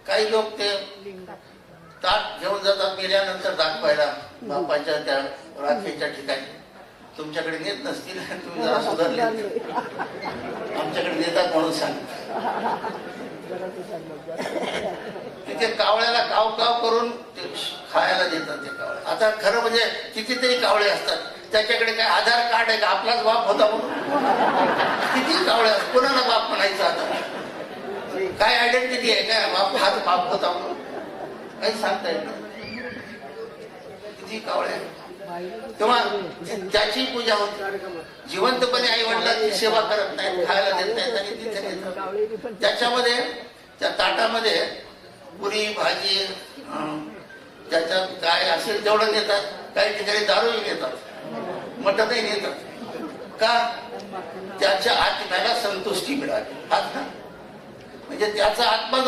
काही लोक ते ताट घेऊन जातात गेल्यानंतर दाखवायला बापाच्या त्या राखेच्या ठिकाणी. तुमच्याकडे नेत नसतील, तुम्ही जरा सुधारले, आमच्याकडे नेतात म्हणून सांग. तिथे कावळ्याला काव काव करून खायला देतात ते कावळे. आता खरं म्हणजे कितीतरी कावळे असतात, त्याच्याकडे काय आधार कार्ड आहे का आपलाच बाप होता म्हणून? किती कावळे असतात, कोणाला बाप म्हणायचं? आता काय आयडेंटिटी आहे काय बाप हाच बाप होता म्हणून? काही सांगता येत नाही. किती कावळे. तेव्हा त्याची पूजा होते. जिवंतपणे आई वडिलांची सेवा करत नाहीत, खायला देत नाहीत आणि तिथे नेतात. त्याच्यामध्ये त्या ताटामध्ये पुरी भाजी त्याच्यात काय असेल तेवढं नेतात. काही ठिकाणी दारूही नेतात, मटणही नेतात. का? त्याच्या आत्म्याला संतुष्टी मिळाली. म्हणजे त्याचा आत्मा